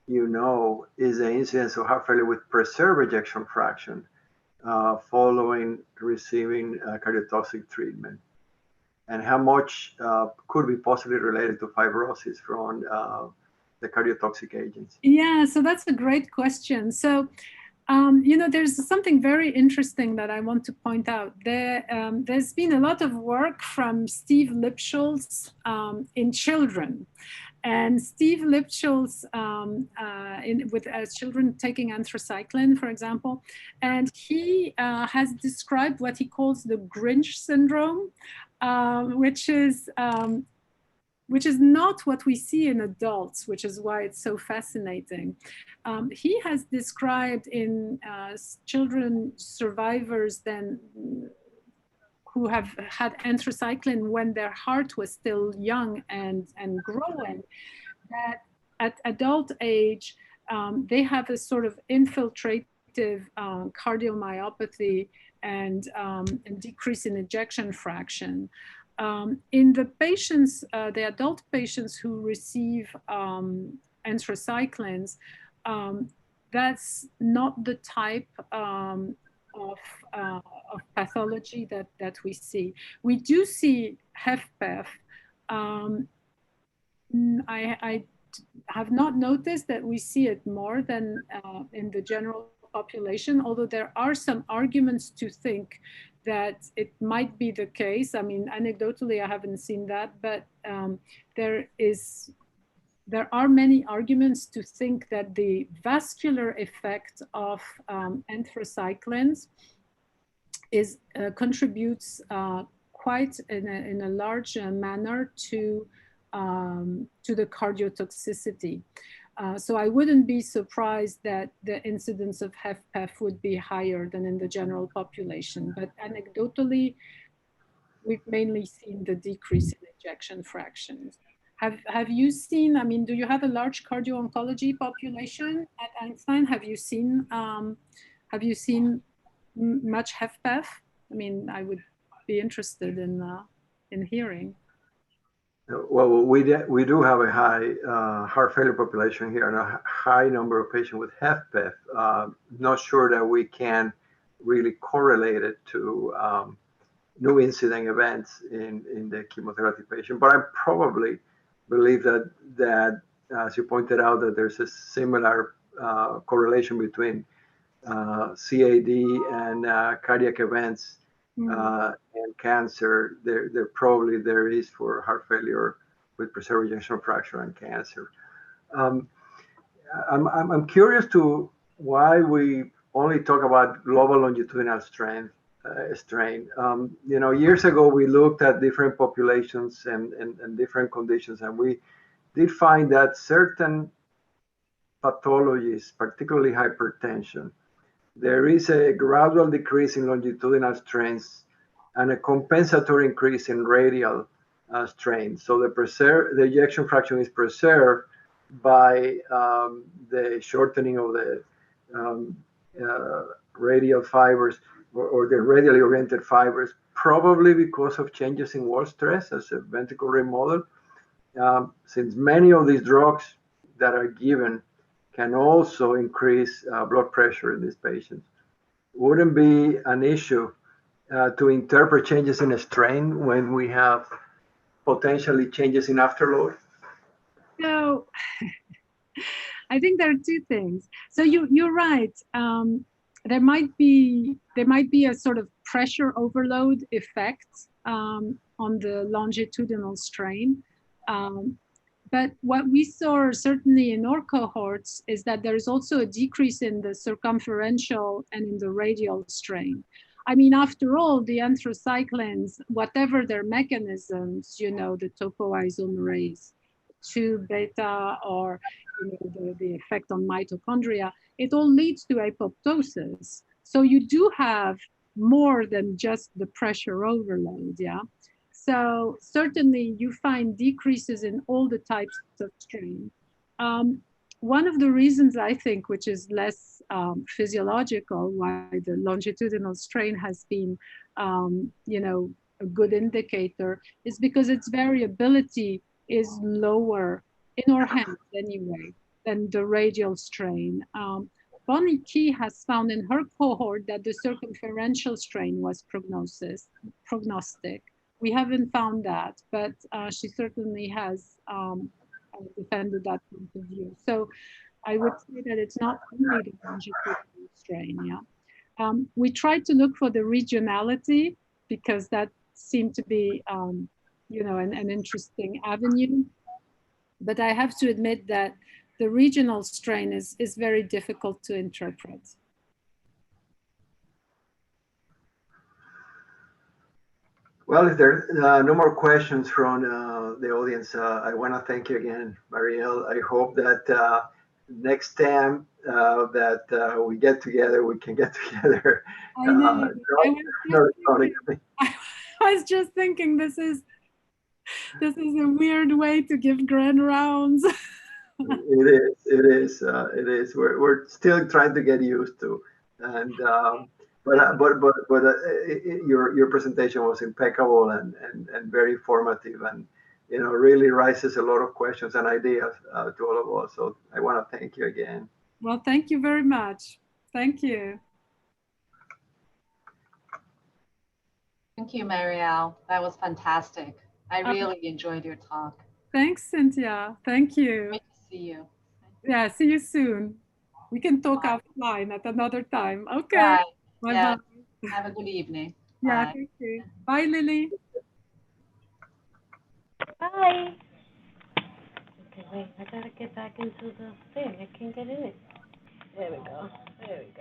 you know, is the incidence of heart failure with preserved ejection fraction following receiving cardiotoxic treatment? And how much could be possibly related to fibrosis from the cardiotoxic agents? Yeah, so that's a great question. So, you know, there's something very interesting that I want to point out. There's been a lot of work from Steve Lipschultz in children. And Steve Lipschultz with children taking anthracycline, for example, and he has described what he calls the Grinch syndrome, which is not what we see in adults, which is why it's so fascinating. He has described in children survivors then who have had anthracycline when their heart was still young and growing, that at adult age, they have a sort of infiltrative cardiomyopathy and decrease in ejection fraction. In the patients, the adult patients who receive anthracyclines, that's not the type of pathology that we see. We do see HFpEF. I have not noticed that we see it more than in the general population, although there are some arguments to think that it might be the case. I mean, anecdotally, I haven't seen that, but there are many arguments to think that the vascular effect of anthracyclines contributes quite in a large manner to the cardiotoxicity. So I wouldn't be surprised that the incidence of HFpEF would be higher than in the general population. But anecdotally, we've mainly seen the decrease in ejection fractions. Have you seen, I mean, do you have a large cardio-oncology population at Einstein? Have you seen much HFpEF? I mean, I would be interested in hearing. Well, we do have a high heart failure population here and a high number of patients with HFpEF. Not sure that we can really correlate it to new incident events in the chemotherapy patient, but I probably believe that as you pointed out, that there's a similar correlation between CAD and cardiac events and cancer. There probably is for heart failure with preserved ejection fraction and cancer. I'm curious to why we only talk about global longitudinal strain. You know, years ago we looked at different populations and different conditions, and we did find that certain pathologies, particularly hypertension, there is a gradual decrease in longitudinal strains and a compensatory increase in radial strain. So the ejection fraction is preserved by the shortening of the radial fibers or the radially oriented fibers, probably because of changes in wall stress as a ventricle remodel. Since many of these drugs that are given can also increase blood pressure in these patients, wouldn't be an issue to interpret changes in a strain when we have potentially changes in afterload? So I think there are two things. So you're right. There might be a sort of pressure overload effect on the longitudinal strain. But what we saw certainly in our cohorts is that there is also a decrease in the circumferential and in the radial strain. I mean, after all, the anthracyclines, whatever their mechanisms, you know, the topoisomerase 2 beta or the effect on mitochondria, it all leads to apoptosis. So you do have more than just the pressure overload, yeah? So certainly you find decreases in all the types of strain. One of the reasons I think, which is less physiological, why the longitudinal strain has been, you know, a good indicator is because its variability is lower in our hands anyway than the radial strain. Bonnie Key has found in her cohort that the circumferential strain was prognostic. We haven't found that, but she certainly has defended that point of view. So I would say that it's not only the longitudinal strain, yeah. We tried to look for the regionality because that seemed to be, you know, an interesting avenue. But I have to admit that the regional strain is very difficult to interpret. Well, if there are no more questions from the audience, I want to thank you again, Marielle. I hope that next time that we get together, we can get together. I was just thinking this is a weird way to give grand rounds. It is. We're still trying to get used to, and your presentation was impeccable and very informative, and you know, really raises a lot of questions and ideas to all of us. So I want to thank you again. Well, thank you very much. Thank you. Thank you, Marielle. That was fantastic. I really enjoyed your talk. Thanks, Cynthia. Thank you. Great to see you. Yeah, see you soon. We can talk offline at another time. Okay. Right. Bye-bye. Yeah. Have a good evening. Yeah, Bye. thank you. Bye, Lily. Bye. Okay, wait, I gotta get back into the thing. I can't get in it. There we go. There we go.